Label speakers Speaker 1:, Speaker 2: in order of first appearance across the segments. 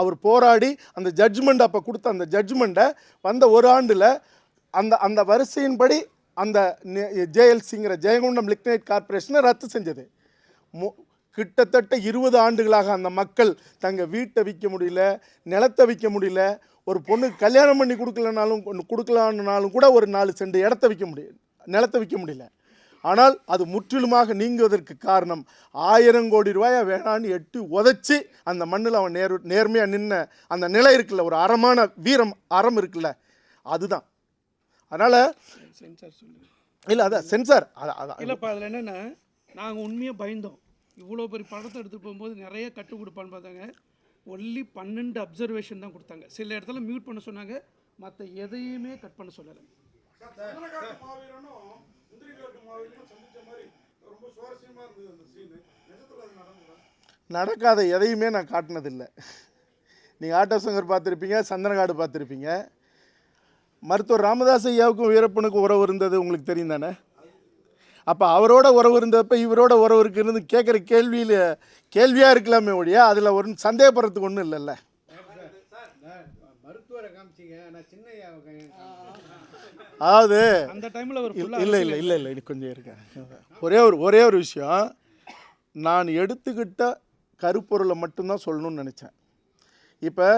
Speaker 1: அவர் போராடி அந்த ஜட்ஜ்மெண்ட் அப்போ கொடுத்த அந்த ஜட்ஜ்மெண்ட்டை வந்த ஒரு ஆண்டில் அந்த அந்த வரிசையின்படி அந்த ஜேஎல்சிங்கிற ஜெயங்கொண்டம் லிக்னைட் கார்பரேஷனை ரத்து செஞ்சது. கிட்டத்தட்ட 20 ஆண்டுகளாக அந்த மக்கள் தங்கள் வீட்டை விற்க முடியல, நிலத்தை விற்க முடியல, ஒரு பொண்ணுக்கு கல்யாணம் பண்ணி கொடுக்கலான்னாலும் கூட ஒரு 4 சென்ட் இடத்த விற்க முடியல, நிலத்தை விற்க முடியல. ஆனால் அது முற்றிலுமாக நீங்குவதற்கு காரணம் 1000 கோடி ரூபாயை வேணான்னு எட்டி உதைச்சி அந்த மண்ணில் அவன் நேர்மையாக நின்ன அந்த நிலை இருக்குல்ல, ஒரு அறமான அறம் இருக்குல்ல, அதுதான். அதனால்
Speaker 2: சென்சார் சொல்லுங்க.
Speaker 1: இல்லை அதான் சென்சார்
Speaker 2: இல்லைப்பா, அதில் என்னென்னா நாங்கள் உண்மையாக பயந்தோம். இவ்வளோ பெரிய படத்தை எடுத்துகிட்டு போகும்போது நிறைய கட்டு கொடுப்பான்னு பார்த்தாங்க. ஒன்லி 12 அப்சர்வேஷன் தான் கொடுத்தாங்க. சில இடத்துல மியூட் பண்ண சொன்னாங்க, மற்ற எதையுமே கட் பண்ண சொல்லலை.
Speaker 1: நடக்காத எதையுமே நான் காட்டினதில்லை. நீங்கள் ஆட்டோ சங்கர் பார்த்துருப்பீங்க, சந்தனகாடு பார்த்துருப்பீங்க. மருத்துவர் ராமதாஸ் ஐயாவுக்கும் வீரப்பனுக்கும் உறவு இருந்தது உங்களுக்கு தெரியும் தானே? அப்போ அவரோட உறவு இருந்தப்போ இவரோட உறவு இருக்குன்னு கேட்குற கேள்வியாக இருக்கலாமே ஒழிய அதில் ஒரு சந்தேகப்படுறதுக்கு ஒன்றும் இல்லைல்ல. அதாவது இல்லை இல்லை இல்லை இல்லை கொஞ்சம் இருக்கேன். ஒரே ஒரு விஷயம், நான் எடுத்துக்கிட்ட கருப்பொருளை மட்டும்தான் சொல்லணும்னு நினச்சேன். இப்போ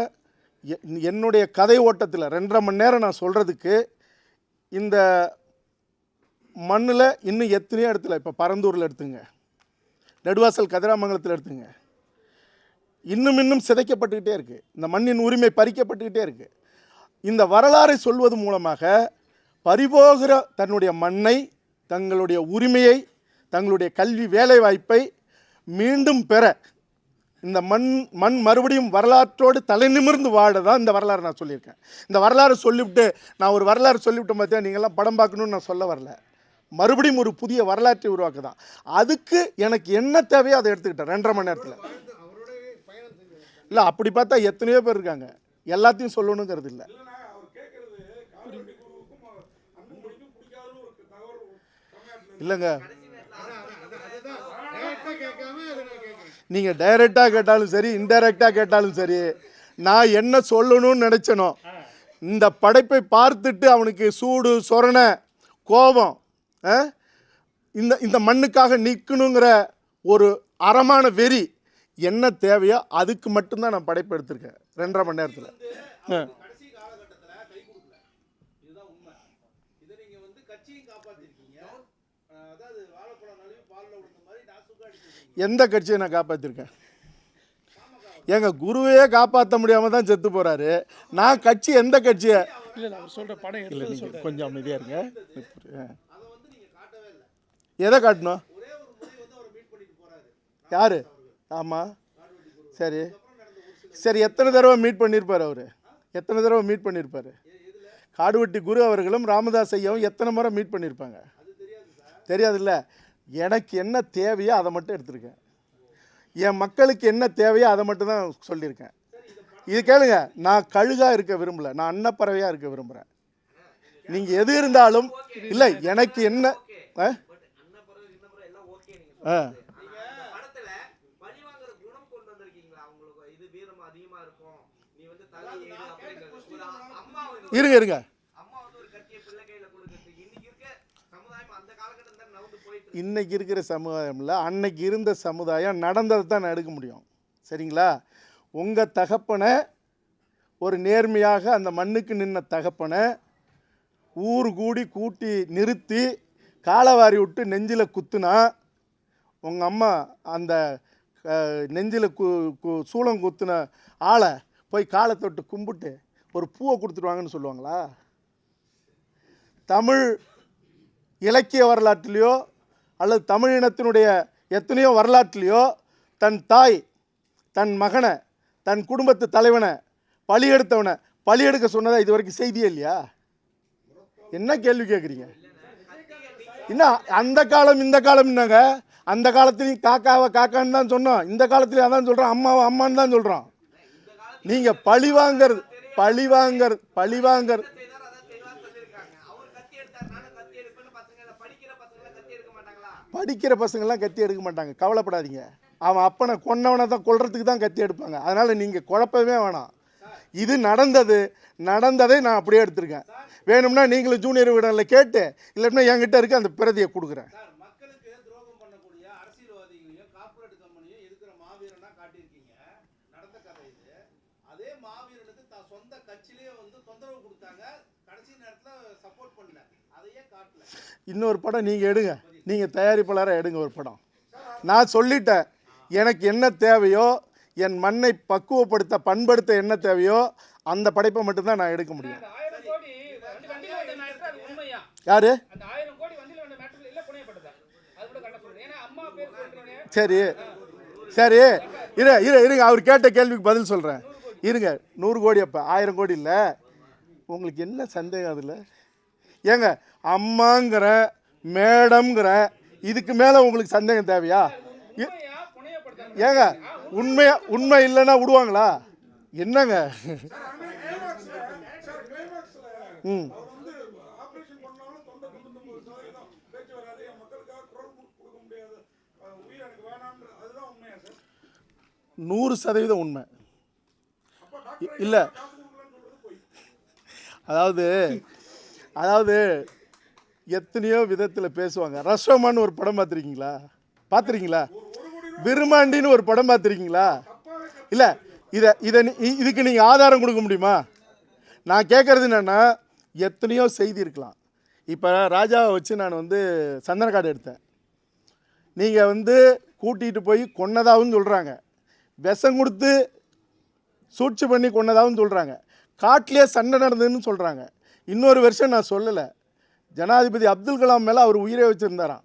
Speaker 1: என்னுடைய கதை ஓட்டத்தில் 2.5 மணி நேரம் நான் சொல்கிறதுக்கு இந்த மண்ணில் இன்னும் எத்தனையோ இடத்துல, இப்போ பரந்தூரில் எடுத்துங்க, நெடுவாசல் கதிராமங்கலத்தில் எடுத்துங்க, இன்னும் சிதைக்கப்பட்டுக்கிட்டே இருக்குது. இந்த மண்ணின் உரிமை பறிக்கப்பட்டுக்கிட்டே இருக்குது. இந்த வரலாறை சொல்வது மூலமாக பறிபோகிற தன்னுடைய மண்ணை, தங்களுடைய உரிமையை, தங்களுடைய கல்வி வேலை வாய்ப்பை மீண்டும் பெற இந்த மண் மறுபடியும் வரலாற்றோடு தலை நிமிர்ந்து வாழ தான் இந்த வரலாறு நான் சொல்லியிருக்கேன். இந்த வரலாறு சொல்லிவிட்டு நான் ஒரு வரலாறு சொல்லிவிட்டேன் பார்த்தியா, நீங்கள்லாம் படம் பார்க்கணுன்னு நான் சொல்ல வரல. மறுபடியும் ஒரு புதிய வரலாற்றை உருவாக்க தான். அதுக்கு எனக்கு என்ன தேவையோ அதை எடுத்துக்கிட்டேன் 2.5 மணி நேரத்தில். இல்லை அப்படி பார்த்தா எத்தனையோ பேர் இருக்காங்க, எல்லாத்தையும் சொல்லணுங்கிறது இல்லை. இல்லைங்க, நீங்கள் டைரெக்டாக கேட்டாலும் சரி, இன்டைரக்டாக கேட்டாலும் சரி, நான் என்ன சொல்லணும்னு நினச்சனோ, இந்த படைப்பை பார்த்துட்டு அவனுக்கு சூடு சொரணை கோபம், இந்த மண்ணுக்காக நிற்கணுங்கிற ஒரு அறமான வெறி என்ன தேவையோ அதுக்கு மட்டும்தான் நான் படைப்பு எடுத்திருக்கேன் 2.5 மணி நேரத்தில். எந்த கட்சியை நான் காப்பாற்றிருக்கேன்? எங்கள் குருவையே காப்பாற்ற முடியாமல் தான் செத்து போகிறாரு. நான் கட்சி எந்த கட்சியை இல்லை, கொஞ்சம் அமைதியாக இருங்க. எதை காட்டணும்? யார்? ஆமாம், சரி சரி, எத்தனை தடவை மீட் பண்ணியிருப்பார் அவர்? எத்தனை தடவை மீட் பண்ணியிருப்பார்? காடுவெட்டி குரு அவர்களும் ராமதாஸ் ஐயாவும் எத்தனை முறை மீட் பண்ணியிருப்பாங்க? தெரியாதுல்ல. எனக்கு என்ன தேவையோ அதை மட்டும் எடுத்திருக்கேன். என் மக்களுக்கு என்ன தேவையோ அதை மட்டும் தான் சொல்லியிருக்கேன். இது கேளுங்க, நான் கழுகாக இருக்க விரும்பலை, நான் அன்னப்பறவையாக இருக்க விரும்புகிறேன். நீங்கள் எது இருந்தாலும் இல்லை, எனக்கு என்ன இருங்க இன்னைக்கு இருக்கிற சமுதாயம் இல்லை, அன்னைக்கு இருந்த சமுதாயம் நடந்ததை தான் நான் எடுக்க முடியும். சரிங்களா? உங்கள் தகப்பனை, ஒரு நேர்மையாக அந்த மண்ணுக்கு நின்ன தகப்பனை ஊர் கூட்டி நிறுத்தி காலவாரி விட்டு நெஞ்சில் குத்துனா, உங்கள் அம்மா அந்த நெஞ்சில் சூளம் குத்துன ஆளை போய் காலை தொட்டு கும்பிட்டு ஒரு பூவை கொடுத்துருவாங்கன்னு சொல்லுவாங்களா? தமிழ் இலக்கிய வரலாற்றிலையோ அல்லது தமிழ் இனத்தினுடைய எத்தனையோ வரலாற்றிலையோ தன் தாய், தன் மகனை, தன் குடும்பத்து தலைவனை, பழி எடுக்க சொன்னதா இது வரைக்கும் செய்தியே இல்லையா? என்ன கேள்வி கேட்குறீங்க? இன்னும் அந்த காலம் இந்த காலம் என்னங்க? அந்த காலத்துலேயும் காக்காவை காக்கான்னு தான் சொன்னோம், இந்த காலத்துலேயும் அதான் சொல்கிறோம், அம்மாவை அம்மான்னு தான் சொல்கிறோம். நீங்கள் பழிவாங்கர் படிக்கிற பசங்கள்லாம் கத்தி எடுக்க மாட்டாங்க, கவலைப்படாதீங்க. அவன் அப்பனை கொன்னவனை தான் கொல்றதுக்கு தான் கத்தி எடுப்பாங்க. அதனால் நீங்கள் குழப்பவே வேணாம். இது நடந்ததை நான் அப்படியே எடுத்திருக்கேன். வேணும்னா நீங்களும் ஜூனியர் விடனில் கேட்டு இல்லைன்னா என்கிட்ட இருக்க அந்த பிரதியை கொடுக்குறேன்.
Speaker 3: மக்களுக்கு துரோகம் பண்ணக்கூடிய அரசியல்வாதிகளையும் கார்ப்பரேட் கம்பெனியும் இருக்கிற மாவீரனா காட்டியிருக்கீங்க. நடந்த கதை இது. அதே மாவீரனுக்கு தான் சொந்த கட்சியிலேயே வந்து தொந்தரவு கொடுத்தாங்க. கடைசி நேரத்தில் சப்போர்ட் பண்ணல. அதையே காட்டல.
Speaker 1: இன்னொரு படம் நீங்கள் எடுங்க, நீங்கள் தயாரிப்பாளராக எடுங்க ஒரு படம். நான் சொல்லிட்டேன், எனக்கு என்ன தேவையோ, என் மண்ணை பக்குவப்படுத்த பண்படுத்த என்ன தேவையோ அந்த படைப்பை மட்டும்தான் நான் எடுக்க முடியும். யாரு? சரி சரி, இருங்க, அவர் கேட்ட கேள்விக்கு பதில் சொல்கிறேன். இருங்க, 100 கோடி அப்போ 1000 கோடி இல்லை. உங்களுக்கு என்ன சந்தேகம் அதில்? ஏங்க, அம்மாங்கிற மேடம்ங்கிற இதுக்கு மேலே உங்களுக்கு சந்தேகம் தேவையா? ஏங்க, உண்மை இல்லைன்னா விடுவாங்களா? என்னங்க? ம், 100% உண்மை இல்லை. அதாவது எத்தனையோ விதத்தில் பேசுவாங்க. ரஷ்வமான்னு ஒரு படம் பார்த்துருக்கீங்களா? விருமாண்டின்னு ஒரு படம் பார்த்துருக்கீங்களா? இல்லை, இதுக்கு நீங்கள் ஆதாரம் கொடுக்க முடியுமா? நான் கேட்குறது என்னென்னா, எத்தனையோ செய்தி இருக்கலாம். இப்போ ராஜாவை வச்சு நான் சந்தனக்காடு எடுத்தேன். நீங்கள் கூட்டிகிட்டு போய் கொன்னதாகவும் சொல்கிறாங்க, விஷம் கொடுத்து சூழ்ச்சி பண்ணி கொன்னதாகவும் சொல்கிறாங்க, காட்டிலே சண்டை நடந்ததுன்னு சொல்கிறாங்க. இன்னொரு வருஷம் நான் சொல்லலை, ஜனாதிபதி அப்துல் கலாம் மேலே அவர் உயிரை வச்சுருந்தாராம்.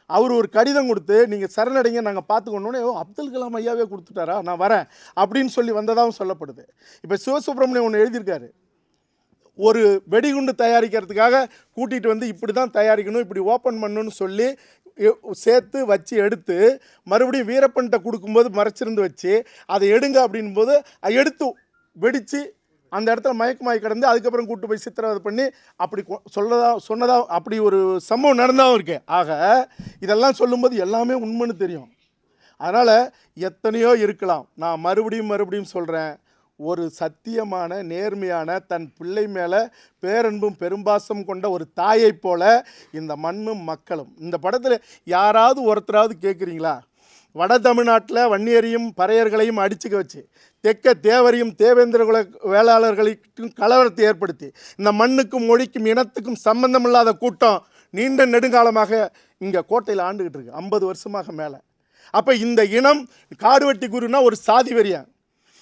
Speaker 1: அவர் ஒரு கடிதம் கொடுத்து நீங்கள் சரணடைங்க நாங்கள் பார்த்துக்கணுன்னே, அப்துல் கலாம் ஐயாவே கொடுத்துட்டாரா, நான் வரேன் அப்படின்னு சொல்லி வந்ததாகவும் சொல்லப்படுது. இப்போ சிவசுப்ரமணியம் ஒன்று எழுதியிருக்காரு, ஒரு வெடிகுண்டு தயாரிக்கிறதுக்காக கூட்டிகிட்டு இப்படி தான் தயாரிக்கணும், இப்படி ஓப்பன் பண்ணணும்னு சொல்லி சேர்த்து வச்சு எடுத்து மறுபடியும் வீரப்பன்கிட்ட கொடுக்கும்போது மறைச்சிருந்து வச்சு அதை எடுங்க அப்படின்போது எடுத்து வெடித்து அந்த இடத்துல மயக்கமாய் கிடந்து அதுக்கப்புறம் கூட்டு போய் சித்திரவதை பண்ணி அப்படி சொன்னதா அப்படி ஒரு சம்பவம் நடந்தாவும் இருக்கு. ஆக இதெல்லாம் சொல்லும்போது எல்லாமே உண்மைன்னு தெரியும். அதனால் எத்தனையோ இருக்கலாம். நான் மறுபடியும் சொல்கிறேன், ஒரு சத்தியமான நேர்மையான தன் பிள்ளை மேலே பேரன்பும் பெரும்பாசம் கொண்ட ஒரு தாயைப் போல இந்த மண்ணும் மக்களும். இந்த படத்தில் யாராவது ஒருத்தராவது கேட்குறீங்களா? வட தமிழ்நாட்டில் வன்னியரையும் பறையர்களையும் அடிச்சுக்க வச்சு தெற்க தேவரையும் தேவேந்திர குல வேளாளர்களுக்கும் கலவரத்தை ஏற்படுத்தி இந்த மண்ணுக்கும் மொழிக்கும் இனத்துக்கும் சம்பந்தமில்லாத கூட்டம் நீண்ட நெடுங்காலமாக இங்கே கோட்டையில் ஆண்டுகிட்டு இருக்கு, 50 வருஷமாக மேலே. அப்போ இந்த இனம் காடுவெட்டி குருனா ஒரு சாதி வெறியன்.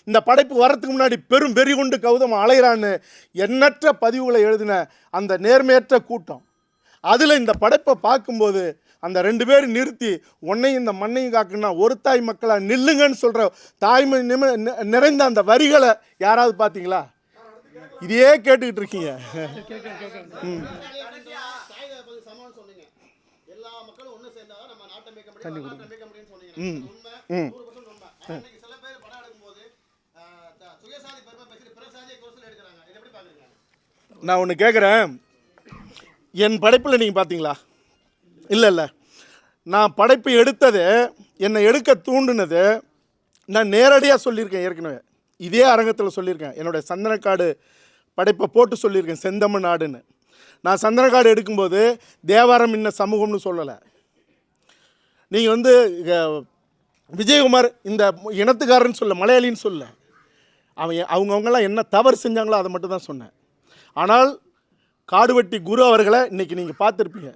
Speaker 1: இந்த படைப்பு வரத்துக்கு முன்னாடி பெரும் வெறி கொண்டு கௌதம் அலைகிறான்னு எண்ணற்ற பதிவுகளை எழுதின அந்த நேர்மையற்ற கூட்டம். அதில் இந்த படைப்பை பார்க்கும்போது அந்த 2 பேரும் நிறுத்தி உன்னையும் இந்த மண்ணையும் காக்குன்னா ஒரு தாய் மக்களாக நில்லுங்கன்னு சொல்கிற தாய்மை நிறைந்த அந்த வரிகளை யாராவது பார்த்தீங்களா? இதையே கேட்டுக்கிட்டு இருக்கீங்க. நான் ஒன்று கேட்குறேன், என் படைப்பில் நீங்கள் பார்த்தீங்களா? இல்லை, நான் படைப்பு எடுத்தது, என்னை எடுக்க தூண்டினது நான் நேரடியாக சொல்லியிருக்கேன். ஏற்கனவே இதே அரங்கத்தில் சொல்லியிருக்கேன். என்னுடைய சந்தனக்காடு படைப்பை போட்டு சொல்லியிருக்கேன், செந்தமிழ் நாடுன்னு. நான் சந்தனக்காடு எடுக்கும்போது தேவாரம் இன்ன சமூகம்னு சொல்லலை. நீங்கள் விஜயகுமார் இந்த இனத்துக்காரன்னு சொல்ல, மலையாளின்னு சொல்ல, அவங்கவுங்கெல்லாம் என்ன தவறு செஞ்சாங்களோ அதை மட்டும் தான் சொன்னேன். ஆனால் காடுவெட்டி குரு அவர்களை இன்றைக்கி நீங்கள் பார்த்துருப்பீங்க.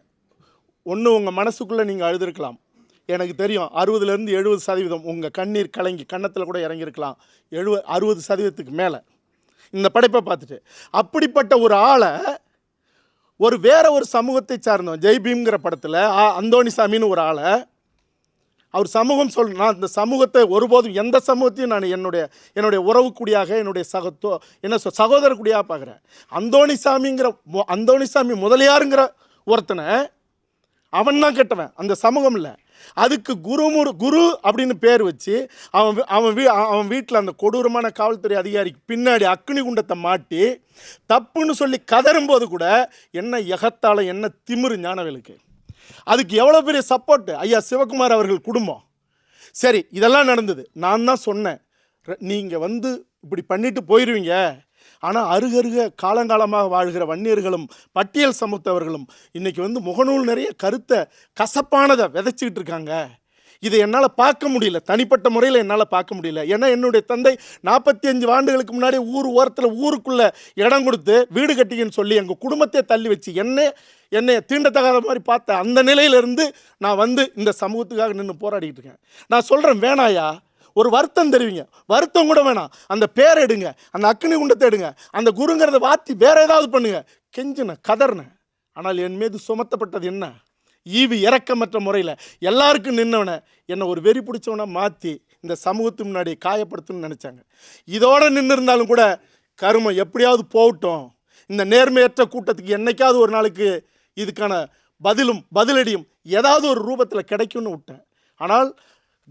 Speaker 1: ஒன்று உங்கள் மனசுக்குள்ளே நீங்கள் அழுதுருக்கலாம், எனக்கு தெரியும். 60% 70% உங்கள் கண்ணீர் கலங்கி கன்னத்தில் கூட இறங்கியிருக்கலாம். 60% மேலே இந்த படைப்பை பார்த்துட்டு. அப்படிப்பட்ட ஒரு ஆளை வேற ஒரு சமூகத்தை சார்ந்தவன், ஜெய்பீம்ங்கிற படத்தில் அந்தோணிசாமின்னு ஒரு ஆளை அவர் சமூகம் நான் இந்த சமூகத்தை ஒருபோதும் எந்த சமூகத்தையும் நான் என்னுடைய உறவுக்குடியாக என்னுடைய சகோதரக்குடியாக பார்க்குறேன். அந்தோணிசாமி முதலியாருங்கிற ஒருத்தனை அவன் தான் கெட்டவன், அந்த சமூகம் இல்லை. அதுக்கு குரு அப்படின்னு பேர் வச்சு அவன் வீட்டில் அந்த கொடூரமான காவல்துறை அதிகாரிக்கு பின்னாடி அக்னி குண்டத்தை மாட்டி தப்புன்னு சொல்லி கதறும்போது கூட என்ன எகத்தால என்ன திமிரு ஞானவேலுக்கு. அதுக்கு எவ்வளோ பெரிய சப்போர்ட்டு ஐயா சிவகுமார் அவர்கள் குடும்பம். சரி, இதெல்லாம் நடந்தது. நான் தான் சொன்னேன், நீங்கள் வந்து இப்படி பண்ணிட்டு போயிடுவீங்க. ஆனால் அருகருக காலங்காலமாக வாழ்கிற வன்னியர்களும் பட்டியல் சமூகத்தவர்களும் இன்னைக்கு வந்து முகநூல் நிறைய கருத்தை கசப்பானதை விதைச்சிக்கிட்டு இருக்காங்க. இதை என்னால் பார்க்க முடியல, தனிப்பட்ட முறையில் என்னால் பார்க்க முடியல. ஏன்னா என்னுடைய தந்தை 45 ஆண்டுகளுக்கு முன்னாடி ஊர் ஓரத்தில் ஊருக்குள்ளே இடம் கொடுத்து வீடு கட்டிங்கன்னு சொல்லி எங்கள் குடும்பத்தை தள்ளி வச்சு என்னை தீண்டத்தகாத மாதிரி பார்த்த அந்த நிலையிலிருந்து நான் வந்து இந்த சமூகத்துக்காக நின்று போராடிட்டு இருக்கேன். நான் சொல்கிறேன், வேணாயா, ஒரு வருத்தம் தெரிவிங்க, வருத்தம் கூட வேணாம், அந்த பேரை எடுங்க, அந்த அக்னி குண்டத்தை எடுங்க, அந்த குருங்கிறத வாத்தி வேற ஏதாவது பண்ணுங்க, கெஞ்சின கதர்ன. ஆனால் என் மீது சுமத்தப்பட்டது என்ன? ஈவு இறக்கமற்ற முறையில் எல்லாருக்கும் நின்னவனை என்னை ஒரு வெறி பிடிச்சவனை மாற்றி இந்த சமூகத்து முன்னாடி காயப்படுத்தணும்னு நினச்சாங்க. இதோடு நின்று இருந்தாலும் கூட கருமம் எப்படியாவது போகட்டும், இந்த நேர்மையற்ற கூட்டத்துக்கு என்னைக்காவது ஒரு நாளுக்கு இதுக்கான பதிலடியும் ஏதாவது ஒரு ரூபத்தில் கிடைக்கும்னு விட்டேன். ஆனால்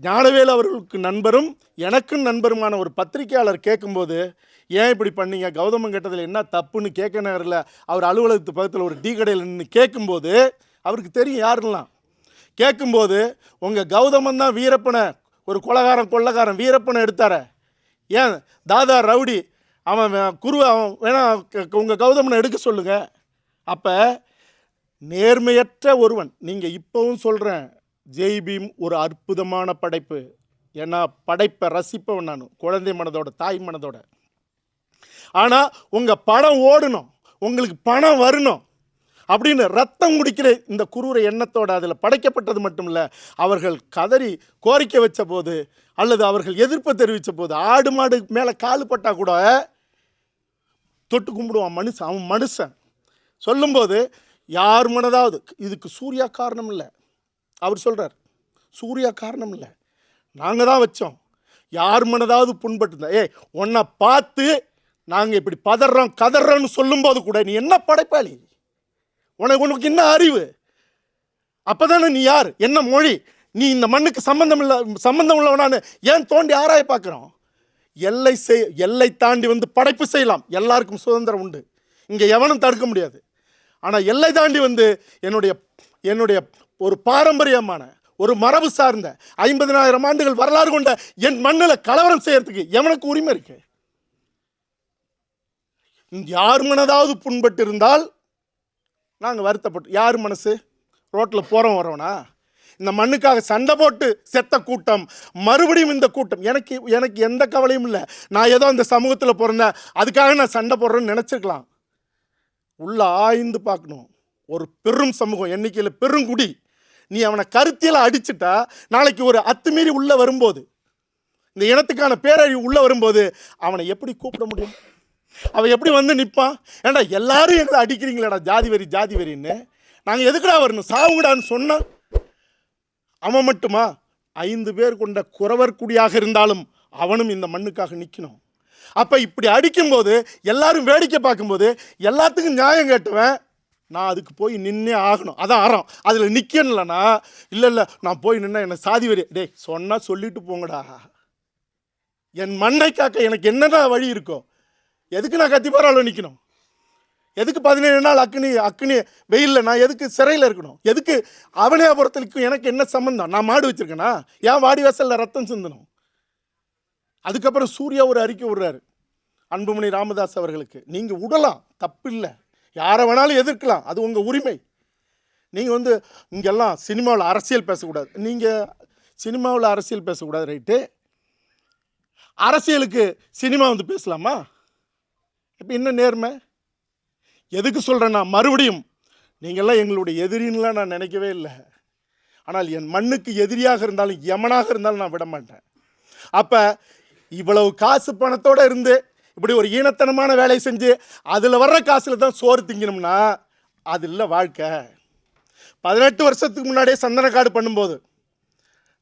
Speaker 1: ஞானவேல் அவர்களுக்கு நண்பரும் எனக்கும் நண்பருமான ஒரு பத்திரிகையாளர் கேட்கும்போது, ஏன் இப்படி பண்ணீங்க, கௌதமன் கேட்டதில் என்ன தப்புன்னு கேட்க நேரில் அவர் அலுவலகத்து பக்கத்தில் ஒரு டீ கடையில் நின்று கேட்கும்போது அவருக்கு தெரியும் யாருலாம். கேட்கும்போது உங்கள் கௌதமன் தான் வீரப்பனை, ஒரு கொள்ளக்காரன் வீரப்பனை எடுத்தார, ஏன் தாதா ரவுடி அவன் அவன் வேணா உங்கள் கௌதமனை எடுக்க சொல்லுங்க. அப்போ நேர்மையற்ற ஒருவன், நீங்கள் இப்போவும் சொல்கிறேன், ஜெய்பீம் ஒரு அற்புதமான படைப்பு. ஏன்னா படைப்பை ரசிப்பவன் நான், குழந்தை மனதோட தாய் மனதோட. ஆனால் உங்கள் படம் ஓடணும், உங்களுக்கு பணம் வரணும் அப்படின்னு ரத்தம் குடிக்கிற இந்த குரூர எண்ணத்தோடு அதில் படைக்கப்பட்டது மட்டும் இல்லை, அவர்கள் கதறி கோரிக்கை வச்ச போது அல்லது அவர்கள் எதிர்ப்பை தெரிவித்த போது ஆடு மாடு மேலே காலு பட்டா கூட தொட்டு கும்பிடுவான் மனுஷன். அவன் மனுஷன் சொல்லும்போது யார் மனதாவது இதுக்கு சூர்யா காரணம் இல்லை. அவர் சொல்கிறார், சூர்யா காரணம் இல்லை, நாங்கள் தான் வச்சோம். யார் மனதாவது புண்பட்டுருந்தா, உன்னை பார்த்து நாங்கள் இப்படி கதறோன்னு சொல்லும்போது கூட நீ என்ன படைப்பாளி, உனக்கு என்ன அறிவு, அப்போ தானே நீ யார், என்ன மொழி, நீ இந்த மண்ணுக்கு சம்பந்தம் உள்ளவனான்னு ஏன் தோண்டி ஆராய பார்க்குறோம். எல்லை தாண்டி வந்து படைப்பு செய்யலாம், எல்லாருக்கும் சுதந்திரம் உண்டு, இங்கே எவனும் தடுக்க முடியாது. ஆனால் எல்லை தாண்டி வந்து என்னுடைய ஒரு பாரம்பரியமான ஒரு மரபு சார்ந்த 50,000 ஆண்டுகள் வரலாறு கொண்ட என் மண்ணில் கலவரம் செய்யறதுக்கு எவனுக்கு உரிமை இருக்கு? யார் மனதாவது புண்பட்டு இருந்தால் நாங்கள் வருத்தப்பட்டு, யார் மனசு, ரோட்டில் போகிறோம் வரோனா, இந்த மண்ணுக்காக சண்டை போட்டு செத்த கூட்டம் மறுபடியும் இந்த கூட்டம். எனக்கு எந்த கவலையும் இல்லை. நான் ஏதோ அந்த சமூகத்தில் பிறந்தேன், அதுக்காக நான் சண்டை போடுறேன்னு நினச்சிருக்கலாம். உள்ள ஆய்ந்து பார்க்கணும். ஒரு பெரும் சமூகம், எண்ணிக்கையில் பெருங்குடி, நீ அவனை கருத்தியில் அடிச்சுட்டா நாளைக்கு ஒரு அத்துமீறி உள்ளே வரும்போது, இந்த இனத்துக்கான பேரழிவு உள்ளே வரும்போது அவனை எப்படி கூப்பிட முடியும்? அவன் எப்படி வந்து நிற்பான்? ஏன்டா எல்லாரும் எங்களை அடிக்கிறீங்களேடா ஜாதி வரின்னு, நாங்கள் எதுக்குடா வரணும், சாவுங்கடான்னு சொன்னான். அவன் மட்டுமா, 5 பேர் கொண்ட குறவர் குடியாக இருந்தாலும் அவனும் இந்த மண்ணுக்காக நிற்கணும். அப்போ இப்படி அடிக்கும்போது எல்லாரும் வேடிக்கை பார்க்கும்போது எல்லாத்துக்கும் நியாயம் கேட்டுவேன், நான் அதுக்கு போய் நின்னே ஆகணும். அதான் அறம். அதில் நிற்கணும்லண்ணா, இல்லை நான் போய் நின்னா என்ன சாதி வரி, சொன்னால் சொல்லிட்டு போங்கடா. என் மண்ணை காக்க எனக்கு என்னடா வழி இருக்கோ? எதுக்கு நான் கத்திப்பாராவில் நிற்கணும்? எதுக்கு 17 நாள் அக்னி வெயிலில் நான் எதுக்கு சிறையில் இருக்கணும்? எதுக்கு அவனியாபுரத்துக்கும் எனக்கு என்ன சம்பந்தம்? நான் மாடு வச்சுருக்கேனா? ஏன் வாடி வாசலில் ரத்தம் சிந்தணும்? அதுக்கப்புறம் சூர்யா ஒரு அறிக்கை விடுறாரு அன்புமணி ராமதாஸ் அவர்களுக்கு, நீங்கள் விடலாம், தப்பு இல்லை, யாரை வேணாலும் எதிர்க்கலாம், அது உங்கள் உரிமை. நீங்கள் வந்து இங்கெல்லாம் சினிமாவில் அரசியல் பேசக்கூடாது, நீங்கள் சினிமாவில் அரசியல் பேசக்கூடாது, ரைட்டு. அரசியலுக்கு சினிமா வந்து பேசலாமா? இப்போ என்ன நேர்மை? எதுக்கு சொல்கிறேன்னா, மறுபடியும் நீங்கள்லாம் எங்களுடைய எதிரின்லாம் நான் நினைக்கவே இல்லை. ஆனால் என் மண்ணுக்கு எதிரியாக இருந்தாலும் எமனாக இருந்தாலும் நான் விட மாட்டேன். அப்போ இவ்வளவு காசு பணத்தோடு இருந்து இப்படி ஒரு ஈனத்தனமான வேலையை செஞ்சு அதில் வர்ற காசில் தான் சோறு திங்கணும்னா அது இல்லை வாழ்க்கை. 18 வருஷத்துக்கு முன்னாடியே சந்தனக்காடு பண்ணும்போது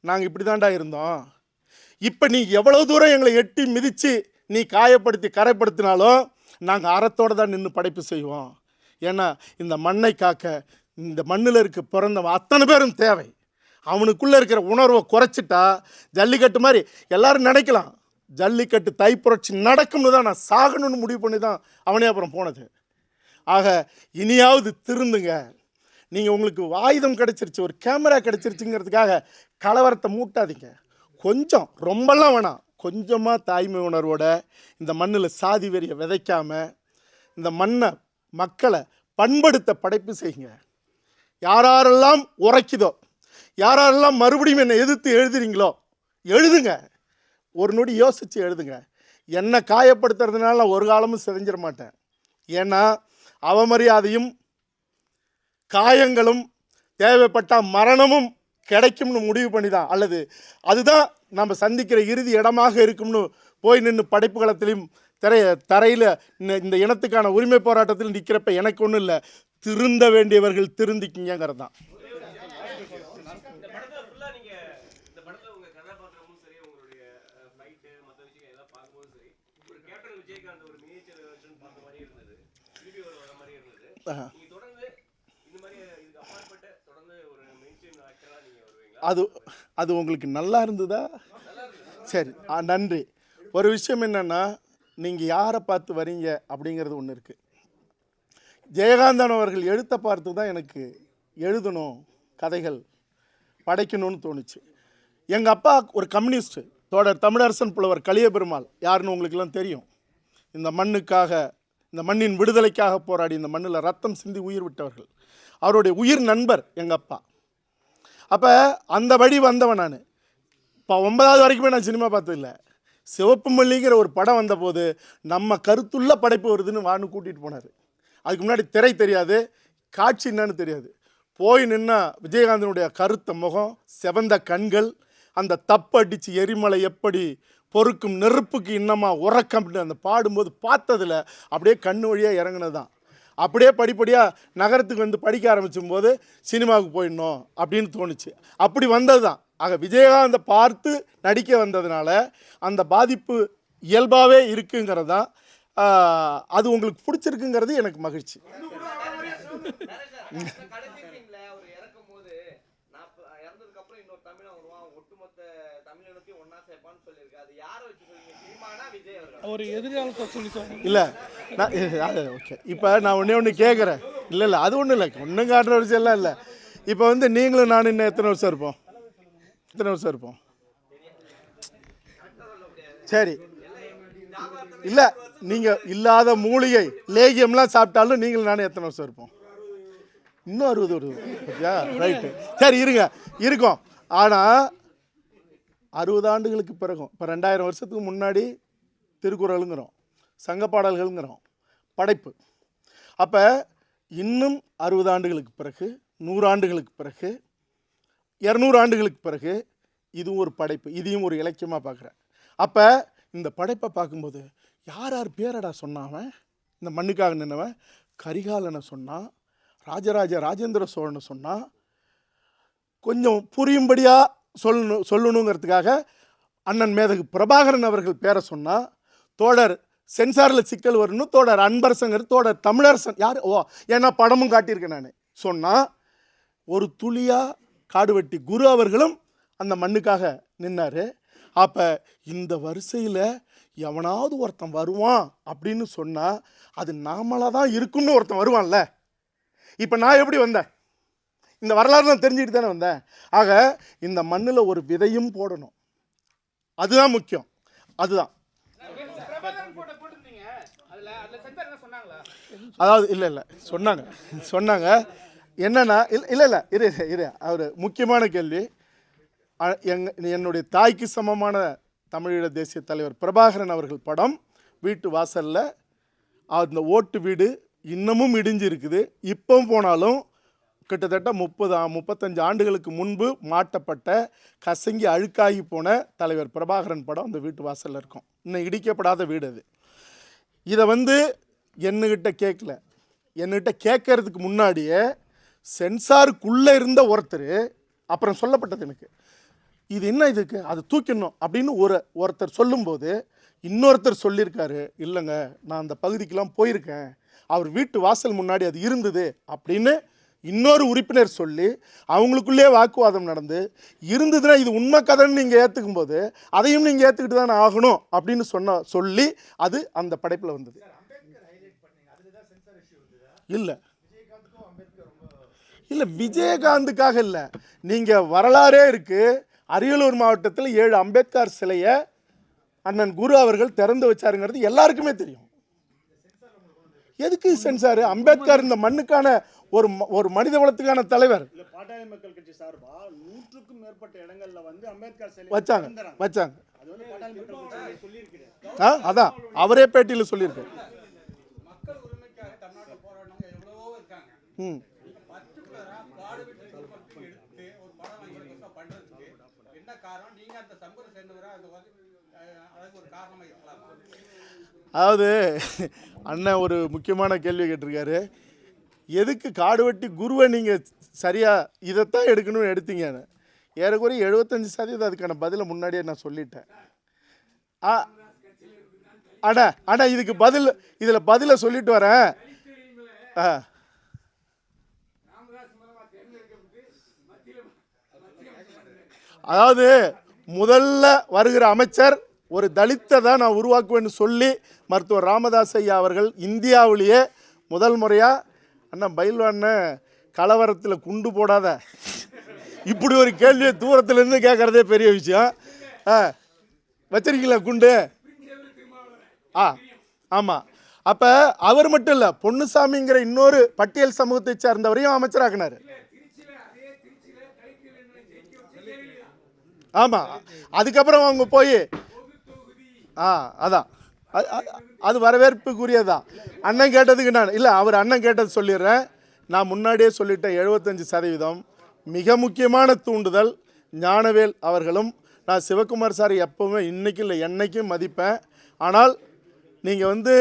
Speaker 1: நாங்கள் இப்படி தாண்டா இருந்தோம். இப்போ நீ எவ்வளோ தூரம் எங்களை எட்டி மிதித்து நீ காயப்படுத்தி கரைப்படுத்தினாலும் நாங்கள் அறத்தோடு தான் நின்று படைப்பு செய்வோம். ஏன்னா இந்த மண்ணை காக்க இந்த மண்ணில் இருக்க பிறந்தவன் அத்தனை பேரும் தேவை. அவனுக்குள்ளே இருக்கிற உணர்வை குறைச்சிட்டா ஜல்லிக்கட்டு மாதிரி எல்லாரும் நினைக்கலாம், ஜல்லிக்கட்டு தைப்புரட்சி நடக்கும்னு தான் நான் சாகணும்னு முடிவு பண்ணி தான் அவனே அப்புறம் போனது. ஆக இனியாவது திருந்துங்க. நீங்கள் உங்களுக்கு ஆயுதம் கிடச்சிருச்சு, ஒரு கேமரா கிடச்சிருச்சுங்கிறதுக்காக கலவரத்தை மூட்டாதீங்க. கொஞ்சம் ரொம்பலாம் வேணாம், கொஞ்சமாக தாய்மை உணர்வோட இந்த மண்ணில் சாதி வெறியை விதைக்காமல் இந்த மண்ணை மக்களை பண்படுத்த படைப்பு செய்யுங்க. யாரெல்லாம் உரைக்குதோ, யாரெல்லாம் மறுபடியும் என்னை எதிர்த்து எழுதுறீங்களோ எழுதுங்க, ஒரு நொடி யோசித்து எழுதுங்க. என்னை காயப்படுத்துறதுனால நான் ஒரு காலமும் செஞ்சிட மாட்டேன். ஏன்னா அவமரியாதையும் காயங்களும் தேவைப்பட்டால் மரணமும் கிடைக்கும்னு முடிவு பண்ணி தான், அல்லது அதுதான் நம்ம சந்திக்கிற இறுதி இடமாக இருக்கும்னு போய் நின்று படைப்பு களத்திலையும் தரையில் இந்த இனத்துக்கான உரிமை போராட்டத்தில் நிற்கிறப்ப எனக்கு ஒன்றும் இல்லை, திருந்த வேண்டியவர்கள் திருந்திக்கிங்கிறது தான். அது அது உங்களுக்கு நல்லா இருந்ததா? சரி, நன்றி. ஒரு விஷயம் என்னென்னா, நீங்கள் யாரை பார்த்து வரீங்க அப்படிங்கிறது ஒன்று இருக்குது. ஜெயகாந்தன் அவர்கள் எழுத்தை பார்த்து தான் எனக்கு எழுதணும், கதைகள் படைக்கணும்னு தோணுச்சு. எங்கள் அப்பா ஒரு கம்யூனிஸ்ட்டு, தோழர் தமிழரசன் புலவர் கலியபெருமாள் யாருன்னு உங்களுக்கெல்லாம் தெரியும். இந்த மண்ணுக்காக, இந்த மண்ணின் விடுதலைக்காக போராடி இந்த மண்ணில் ரத்தம் சிந்தி உயிர் விட்டவர்கள். அவருடைய உயிர் நண்பர் எங்கள் அப்பா. அப்போ அந்த வழி வந்தவன் நான். இப்போ 9வது வரைக்குமே நான் சினிமா பார்த்ததில்லை. சிவப்பு மல்லிங்கிற ஒரு படம் வந்தபோது நம்ம கருத்துள்ள படைப்பு வருதுன்னு வான்னு கூட்டிகிட்டு போனார். அதுக்கு முன்னாடி திரை தெரியாது, காட்சி என்னன்னு தெரியாது. போய் நின்னா விஜயகாந்தனுடைய கருத்த முகம், செவந்த கண்கள், அந்த தப்படிச்சு எரிமலை எப்படி பொறுக்கும் நெருப்புக்கு இன்னமாக உறக்கம்னு அந்த பாடும்போது பார்த்ததில் அப்படியே கண்ணு வழியாக இறங்கினது தான். அப்படியே படிப்படியாக நகரத்துக்கு வந்து படிக்க ஆரம்பிச்சும்போது சினிமாவுக்கு போயிடணும் அப்படின்னு தோணுச்சு. அப்படி வந்தது தான். ஆக விஜயகாந்தை பார்த்து நடிக்க வந்ததுனால அந்த பாதிப்பு இயல்பாகவே இருக்குங்கிறது தான். அது உங்களுக்கு பிடிச்சிருக்குங்கிறது எனக்கு மகிழ்ச்சி.
Speaker 2: ஒரு எதிர்காலத்தை சொல்லி
Speaker 1: இல்லை நான் ஓகே. இப்போ நான் ஒன்று கேட்குறேன். இல்லை அது ஒன்றும் இல்லை, ஒன்றும் கான்ட்ரவர்சி எல்லாம் இல்லை. இப்போ வந்து நீங்களும் நான் இன்னும் எத்தனை வருஷம் இருப்போம்? சரி, இல்லை நீங்கள் இல்லாத மூலிகை லேகியம்லாம் சாப்பிட்டாலும் நீங்களும் நானும் எத்தனை வருஷம் இருப்போம்? இன்னும் 60 வருது. Okay, right. சரி, இருக்கோம். ஆனால் 60 ஆண்டுகளுக்கு பிறகும், இப்போ 2000 வருஷத்துக்கு முன்னாடி திருக்குறளுங்கிறோம், சங்க பாடல்கள்ங்கிறோம், படைப்பு. அப்போ இன்னும் 60 ஆண்டுகளுக்கு பிறகு, 100 ஆண்டுகளுக்கு பிறகு, 200 ஆண்டுகளுக்கு பிறகு இதுவும் ஒரு படைப்பு, இதையும் ஒரு இலக்கியமாக பார்க்குறேன். அப்போ இந்த படைப்பை பார்க்கும்போது யார் பேரடா சொன்னாவன்? இந்த மண்ணுக்காக நின்னவன் கரிகாலனை சொன்னான், ராஜேந்திர சோழனை சொன்னான். கொஞ்சம் புரியும்படியாக சொல்லணுங்கிறதுக்காக அண்ணன் மேதகு பிரபாகரன் அவர்கள் பேரை சொன்னால், தோழர் சென்சாரில் சிக்கல் வரணும், தோழர் அன்பரசங்கிற தோழர் தமிழரசன் யார், ஏன்னா படமும் காட்டியிருக்கேன் நான் சொன்னால், ஒரு துளியாக காடுவெட்டி குரு அவர்களும் அந்த மண்ணுக்காக நின்னார். அப்போ இந்த வரிசையில் எவனாவது ஒருத்தன் வருவான் அப்படின்னு சொன்னால் அது நாமளாக தான் இருக்குன்னு ஒருத்தன் வருவான்ல. இப்போ நான் எப்படி வந்தேன்? இந்த வரலாறு நான் தெரிஞ்சுக்கிட்டு தானே வந்தேன். ஆக இந்த மண்ணில் ஒரு விதையும் போடணும், அதுதான் முக்கியம். அதுதான் அதாவது இல்லை சொன்னாங்க என்னன்னா, இல்லை இரு அவர் முக்கியமான கேள்வி. என்னுடைய தாய்க்கு சமமான தமிழீழ தேசிய தலைவர் பிரபாகரன் அவர்கள் படம் வீட்டு வாசலில், அந்த ஓட்டு வீடு இன்னமும் இடிஞ்சு இருக்குது. இப்போவும் போனாலும் கிட்டத்தட்ட 35 ஆண்டுகளுக்கு முன்பு மாட்டப்பட்ட கசங்கி அழுக்காகி போன தலைவர் பிரபாகரன் படம் அந்த வீட்டு வாசலில் இருக்கும். இன்னும் இடிக்கப்படாத வீடு அது. இதை வந்து என்கிட்ட கேட்கல, என்கிட்ட கேட்கறதுக்கு முன்னாடியே சென்சாருக்குள்ளே இருந்த ஒருத்தர், அப்புறம் சொல்லப்பட்டது எனக்கு, இது என்ன இதுக்கு அது தூக்கிடணும் அப்படின்னு ஒருத்தர் சொல்லும்போது இன்னொருத்தர் சொல்லியிருக்காரு, இல்லைங்க நான் அந்த பகுதிக்கெலாம் போயிருக்கேன், அவர் வீட்டு வாசல் முன்னாடி அது இருந்தது அப்படின்னு இன்னொரு உறுப்பினர் சொல்லி அவங்களுக்குள்ளே வாக்குவாதம் நடந்து, இருந்ததுன்னா இது உண்மை கதைன்னு நீங்கள் ஏற்றுக்கும் போது அதையும் நீங்கள் ஏற்றுக்கிட்டு தானே ஆகணும் அப்படின்னு சொல்லி அது அந்த படைப்பில் வந்தது. இல்லை விஜயகாந்துக்காக இல்லை, நீங்கள் வரலாறே இருக்குது, அரியலூர் மாவட்டத்தில் 7 அம்பேத்கர் சிலையை அண்ணன் குரு அவர்கள் திறந்து வச்சாருங்கிறது எல்லாருக்குமே தெரியும். எதுக்கு சென்சார்? அம்பேத்கர் இந்த மண்ணுக்கான ஒரு மனித வளத்துக்கான தலைவர்.
Speaker 4: பாட்டாளி மக்கள் கட்சி சார்பா 100க்கும் மேற்பட்ட இடங்கள்ல வந்து அம்பேத்கர் சிலை
Speaker 1: வச்சாங்க.
Speaker 4: அது வந்து பாட்டாளி மக்கள் கட்சி சொல்லியிருக்கிறேன்.
Speaker 1: அதான் அவரே பேட்டியில் சொல்லியிருக்காரு.
Speaker 5: மக்கள் உரிமைக்காக தமிழ்நாட்டில் போராடினவங்க எவ்வளவோ இருக்காங்க. பர்டிகுலரா பாடுபட்டு எடுத்து ஒரு படம் வாங்கி பண்றதுக்கு என்ன காரணம்? நீங்க அந்த சமூகத்தை சேர்ந்தவரா அதுக்கு ஒரு காரணமா இருக்கலாம்.
Speaker 1: அதாவது அண்ணன் ஒரு முக்கியமான கேள்வி கேட்டிருக்காரு. எதுக்கு காடு வெட்டி குருவை நீங்கள் சரியாக இதைத்தான் எடுக்கணும்னு எடுத்தீங்கன்னு. ஏறக்குறைய 75% அதுக்கான பதிலை முன்னாடியே நான் சொல்லிட்டேன். அண்ணா இதுக்கு இதில் பதிலை சொல்லிட்டு வரேன். அதாவது முதல்ல வருகிற அமைச்சர் ஒரு தலித்தை தான் நான் உருவாக்குவேன்னு சொல்லி மருத்துவர் ராமதாஸ் ஐயா அவர்கள் இந்தியாவிலேயே முதல் முறையாக அண்ணா பயில்வான கலவரத்தில் குண்டு போடாத, இப்படி ஒரு கேள்வியை தூரத்துலேருந்து கேட்குறதே பெரிய விஷயம். வச்சிருக்கீங்களா குண்டு? ஆமாம். அப்போ அவர் மட்டும் இல்லை, பொன்னுசாமிங்கிற இன்னொரு பட்டியல் சமூகத்தை சார்ந்தவரையும் அமைச்சராக்குனார். ஆமாம். அதுக்கப்புறம் அவங்க போய் அதான் அது வரவேற்புக்குரியதான். அண்ணன் கேட்டதுக்கு நான் இல்லை, அவர் அண்ணன் கேட்டது சொல்லிடுறேன். நான் முன்னாடியே சொல்லிட்டேன். 75% மிக முக்கியமான தூண்டுதல் ஞானவேல் அவர்களும். நான் சிவகுமார் சார் எப்போவுமே இன்றைக்கும் இல்லை என்னைக்கும் மதிப்பேன். ஆனால் நீங்கள் வந்து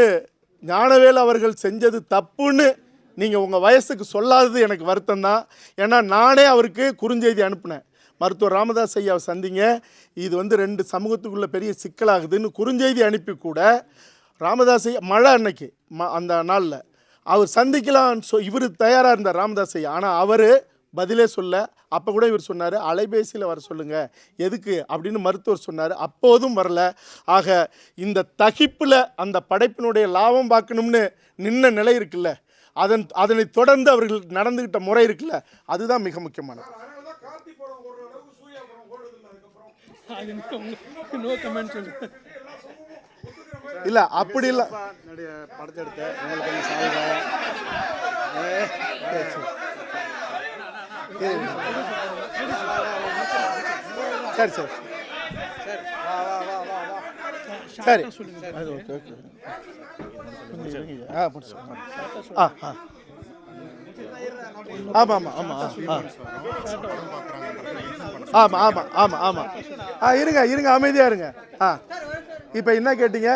Speaker 1: ஞானவேல் அவர்கள் செஞ்சது தப்புன்னு நீங்கள் உங்கள் வயசுக்கு சொல்லாதது எனக்கு வருத்தம் தான். ஏன்னா நானே அவருக்கு குறுஞ்செய்தி அனுப்புனேன். மருத்துவர் ராமதாஸ் ஐயாவை சந்திங்க, இது வந்து 2 சமூகத்துக்குள்ள பெரிய சிக்கலாகுதுன்னு குறுஞ்செய்தி அனுப்பி கூட ராமதாஸ் ஐயா மழை அன்னைக்கு அந்த நாளில் அவர் சந்திக்கலாம் இவர் தயாராக இருந்தார் ராமதாஸ் ஐயா. ஆனால் அவர் பதிலே சொல்ல. அப்போ கூட இவர் சொன்னார் அலைபேசியில் வர சொல்லுங்கள் எதுக்கு அப்படின்னு மருத்துவர் சொன்னார். அப்போதும் வரல. ஆக இந்த தகிப்பில் அந்த படைப்பினுடைய லாபம் பார்க்கணும்னு நின்ன நிலை இருக்குல்ல, அதனை தொடர்ந்து அவர்கள் நடந்துக்கிட்ட முறை இருக்குல்ல, அதுதான் மிக முக்கியமானது. இல்ல அப்படி இல்ல
Speaker 4: படத்தை எடுத்த உங்களுக்கு
Speaker 1: சரி சரி சரி அது ஓகே ஓகே ஆமாம் ஆமாம் ஆமாம் ஆமாம் ஆமாம் ஆமாம் ஆமாம் இருங்க அமைதியாக இருங்க. இப்போ என்ன கேட்டீங்க?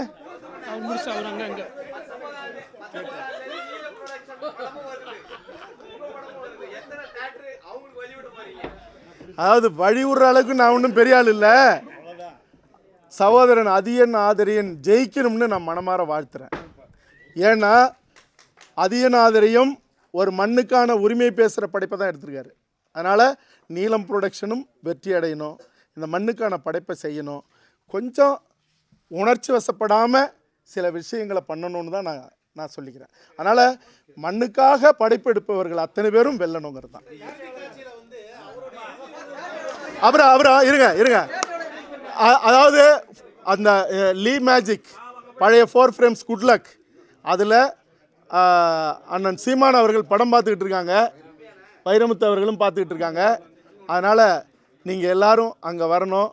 Speaker 1: அதாவது வழி விடுற அளவுக்கு நான் ஒன்றும் பெரிய ஆள் இல்லை. சகோதரன் அதியன் ஆதரியன் ஜெயிக்கணும்னு நான் மனமாற வாழ்த்துறேன். ஏன்னா அதியன் ஆதரியும் ஒரு மண்ணுக்கான உரிமை பேசுகிற படைப்பை தான் எடுத்திருக்காரு. அதனால் நீலம் ப்ரொடக்ஷனும் வெற்றி அடையணும், இந்த மண்ணுக்கான படைப்பை செய்யணும், கொஞ்சம் உணர்ச்சி வசப்படாமல் சில விஷயங்களை பண்ணணும்னு தான் நான் சொல்லிக்கிறேன். அதனால் மண்ணுக்காக படைப்பு எடுப்பவர்கள் அத்தனை பேரும் வெல்லணுங்கிறது தான். அப்புறம் இருங்க அதாவது அந்த லீ மேஜிக் பழைய 4 ஃப்ரேம்ஸ் குட்லக் அதில் அண்ணன் சீமான் அவர்கள் படம் பார்த்துக்கிட்டு இருக்காங்க, வைரமுத்து அவர்களும் பார்த்துக்கிட்டு இருக்காங்க. அதனால் நீங்கள் எல்லாரும் அங்கே வரணும்.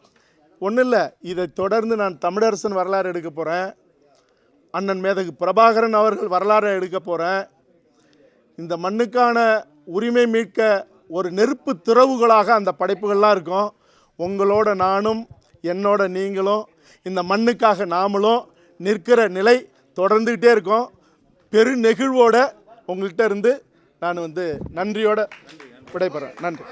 Speaker 1: ஒன்றும் இல்லை, இதை தொடர்ந்து நான் தமிழரசன் வரலாறு எடுக்க போகிறேன், அண்ணன் மேதகு பிரபாகரன் அவர்கள் வரலாறு எடுக்க போகிறேன். இந்த மண்ணுக்கான உரிமை மீட்க ஒரு நெருப்பு திறவுகளாக அந்த படைப்புகள்லாம் இருக்கும். உங்களோட நானும் என்னோட நீங்களும் இந்த மண்ணுக்காக நாமளும் நிற்கிற நிலை தொடர்ந்துக்கிட்டே இருக்கோம். பெரு நெகிழ்வோடு உங்கள்கிட்ட இருந்து நான் நன்றியோடு விடைபெறேன். நன்றி.